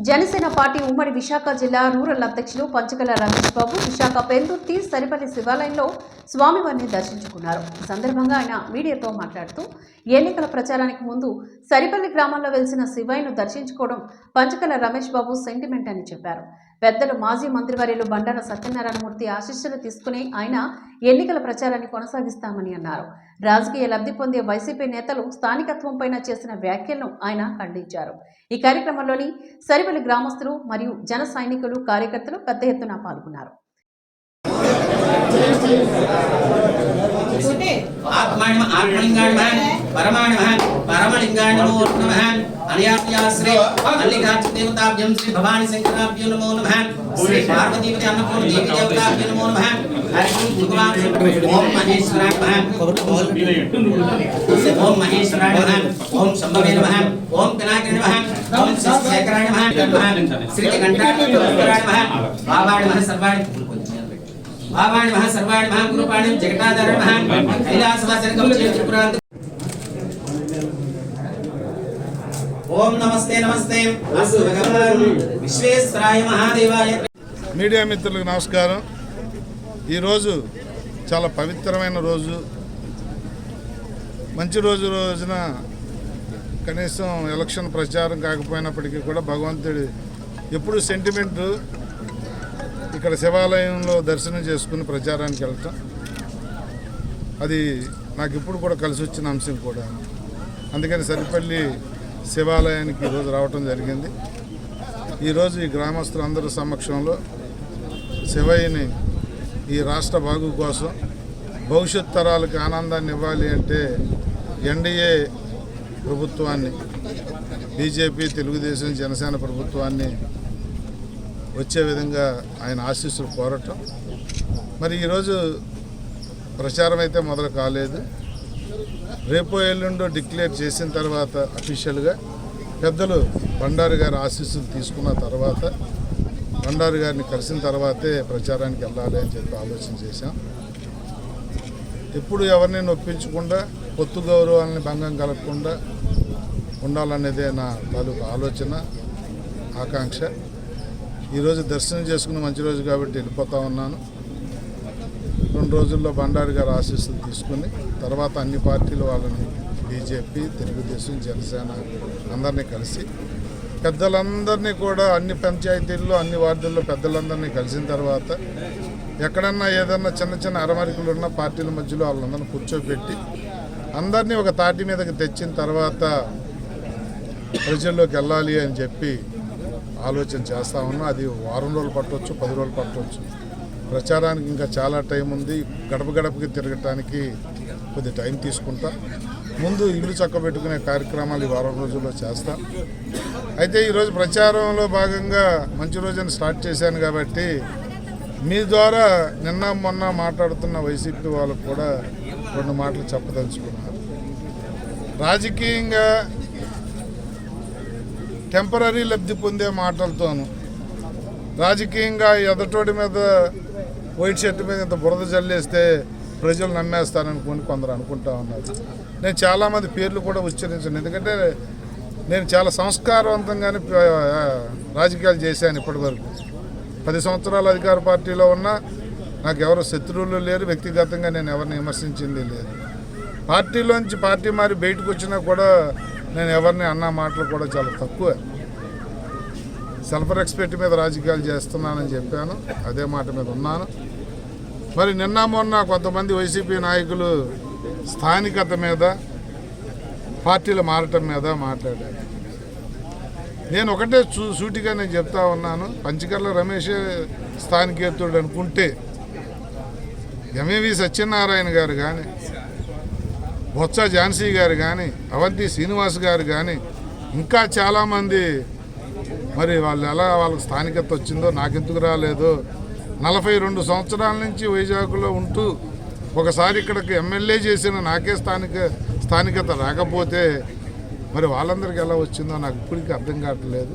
Janasena party ఉమ్మడి విశాఖ జిల్లా rural అధ్యక్షులు పంచకల రమేష్ బాబు విశాఖ పెందుర్తి సరిపల్లి శివాలయంలో స్వామివారిని దర్శించుకున్నారు. ఈ సందర్భంగా ఆయన మీడియాతో మాట్లాడుతూ ఎన్నికల ప్రచారానికి ముందు సరిపల్లి గ్రామంలో వెలిసిన శివయ్యను దర్శించుకోవడం పంచకల రమేష్ బాబు సెంటిమెంట్ అని చెప్పారు. పెద్దలు మాజీ మంత్రివర్యులు బండారు సత్యనారాయణమూర్తి ఆశీస్సులు తీసుకుని ఆయన ఎన్నికల ప్రచారాన్ని కొనసాగిస్తామని అన్నారు. రాజకీయ లబ్ధి పొందే వైసీపీ నేతలు స్థానికత్వంపైన చేసిన వ్యాఖ్యలను ఆయన ఖండించారు. ఈ కార్యక్రమంలోని సరిపల్లి గ్రామస్తులు మరియు జన సైనికులు కార్యకర్తలు పెద్ద ఎత్తున పాల్గొన్నారు. శ్రీ భవానీ శంకరాభ్యో నమో నమః. శ్రీ పార్వతీపతి అన్నపూర్ణ దేవి దేవతాభ్యో నమో నమః. ఓం మహేశ్వరాయ నమః. ఓం మహేశ్వరాయ నమః. ఓం శంభవే నమః. ఓం పినాకిని నమః. ఓం శేఖరాయ నమః. శ్రీ కంఠాయ నమః. భావాయ నమః. సర్వాణి భావాణి మహా సర్వాణి మహా గురుపాణి జగటాధార మహా కైలాసవాసన కవచే త్రిపురాంత. ఓం నమస్తే నమస్తే అస్తు భగవాన్ విశ్వేశ్వరాయ మహాదేవాయ. మీడియా మిత్రులకు నమస్కారం. ఈరోజు చాలా పవిత్రమైన రోజు. మంచి రోజున కనీసం ఎలక్షన్ ప్రచారం కాకపోయినప్పటికీ కూడా భగవంతుడి ఎప్పుడు సెంటిమెంటు ఇక్కడ శివాలయంలో దర్శనం చేసుకుని ప్రచారానికి వెళ్ళటం అది నాకు ఇప్పుడు కూడా కలిసి వచ్చిన అంశం కూడా. అందుకని సరిపల్లి శివాలయానికి ఈరోజు రావటం జరిగింది. ఈరోజు ఈ గ్రామస్తులందరి సమక్షంలో శివయ్యని ఈ రాష్ట్ర బాగు కోసం భవిష్యత్ తరాలకు ఆనందాన్ని ఇవ్వాలి అంటే ఎన్డీఏ ప్రభుత్వాన్ని, బీజేపీ, తెలుగుదేశం, జనసేన ప్రభుత్వాన్ని వచ్చే విధంగా ఆయన ఆశీస్సులు కోరటం. మరి ఈరోజు ప్రచారం అయితే మొదలు కాలేదు. రేపో ఎల్లుండో డిక్లేర్ చేసిన తర్వాత అఫీషియల్గా పెద్దలు బండారు గారి ఆశీస్సులు తీసుకున్న తర్వాత, బండారు గారిని కలిసిన తర్వాతే ప్రచారానికి వెళ్ళాలి అని చెప్పి ఆలోచన చేశాం. ఎప్పుడు ఎవరిని నొప్పించకుండా, పొత్తు గౌరవాలని భంగం కలగకుండా ఉండాలనేదే నా తాలూకు ఆలోచన, ఆకాంక్ష. ఈరోజు దర్శనం చేసుకున్న మంచి రోజు కాబట్టి వెళ్ళిపోతా ఉన్నాను. 2 రోజుల్లో బండారు గారు ఆశీస్సులు తీసుకుని తర్వాత అన్ని పార్టీలు వాళ్ళని, బీజేపీ, తెలుగుదేశం, జనసేన అందరినీ కలిసి పెద్దలందరినీ కూడా అన్ని పంచాయతీల్లో, అన్ని వార్డుల్లో పెద్దలందరినీ కలిసిన తర్వాత ఎక్కడన్నా ఏదన్నా చిన్న అరమరికలు ఉన్న పార్టీల మధ్యలో వాళ్ళందరినీ కూర్చోబెట్టి అందరినీ ఒక తాటి మీదకి తెచ్చిన తర్వాత ప్రజల్లోకి వెళ్ళాలి అని చెప్పి ఆలోచన చేస్తూ ఉన్నాం. అది వారం రోజులు పట్టవచ్చు, 10 రోజులు పట్టవచ్చు. ప్రచారానికి ఇంకా చాలా టైం ఉంది. గడపకి తిరగటానికి కొద్ది టైం తీసుకుంటా. ముందు ఇల్లు చక్కబెట్టుకునే కార్యక్రమాలు ఈ వారం రోజుల్లో చేస్తాం. అయితే ఈరోజు ప్రచారంలో భాగంగా మంచి రోజున స్టార్ట్ చేశాను కాబట్టి మీ ద్వారా నిన్న మొన్న మాట్లాడుతున్న వైసీపీ వాళ్ళకు కూడా 2 మాటలు చెప్పదలుచుకున్నారు. రాజకీయంగా టెంపరీ లబ్ధి పొందే మాటలతోనూ, రాజకీయంగా ఎదటోడి మీద వైట్ షర్ట్ మీద ఇంత బురద జల్లేస్తే ప్రజలు నమ్మేస్తారనుకుని కొందరు అనుకుంటా ఉన్నారు. నేను చాలామంది పేర్లు కూడా ఉచ్చరించాను. ఎందుకంటే నేను చాలా సంస్కారవంతంగానే రాజకీయాలు చేశాను. ఇప్పటి వరకు 10 సంవత్సరాలు అధికార పార్టీలో ఉన్నా నాకు ఎవరు శత్రువులు లేరు. వ్యక్తిగతంగా నేను ఎవరిని విమర్శించింది లేదు. పార్టీలోంచి పార్టీ మారి బయటకు వచ్చినా కూడా నేను ఎవరిని అన్న మాటలు కూడా చాలా తక్కువ. సెల్ఫ్ రెస్పెక్ట్ మీద రాజకీయాలు చేస్తున్నానని చెప్పాను. అదే మాట మీద ఉన్నాను. మరి నిన్న మొన్న కొంతమంది వైసీపీ నాయకులు స్థానికత మీద, పార్టీలు మారటం మీద మాట్లాడారు. నేను ఒకటే సూటిగా నేను చెప్తా ఉన్నాను. పంచకర్ల రమేష్ స్థానికేతుడు అనుకుంటే ఎంఏవి సత్యనారాయణ గారు కానీ, బొత్స ఝాన్సీ గారు కానీ, అవంతి శ్రీనివాస్ గారు కానీ, ఇంకా చాలామంది మరి వాళ్ళు ఎలా వాళ్ళకి స్థానికత వచ్చిందో, నాకెందుకు రాలేదో. 42 సంవత్సరాల నుంచి వైజాగ్లో ఉంటూ ఒకసారి ఇక్కడికి ఎమ్మెల్యే చేసిన నాకే స్థానికత రాకపోతే మరి వాళ్ళందరికీ ఎలా వచ్చిందో నాకు ఇప్పటికీ అర్థం కావట్లేదు.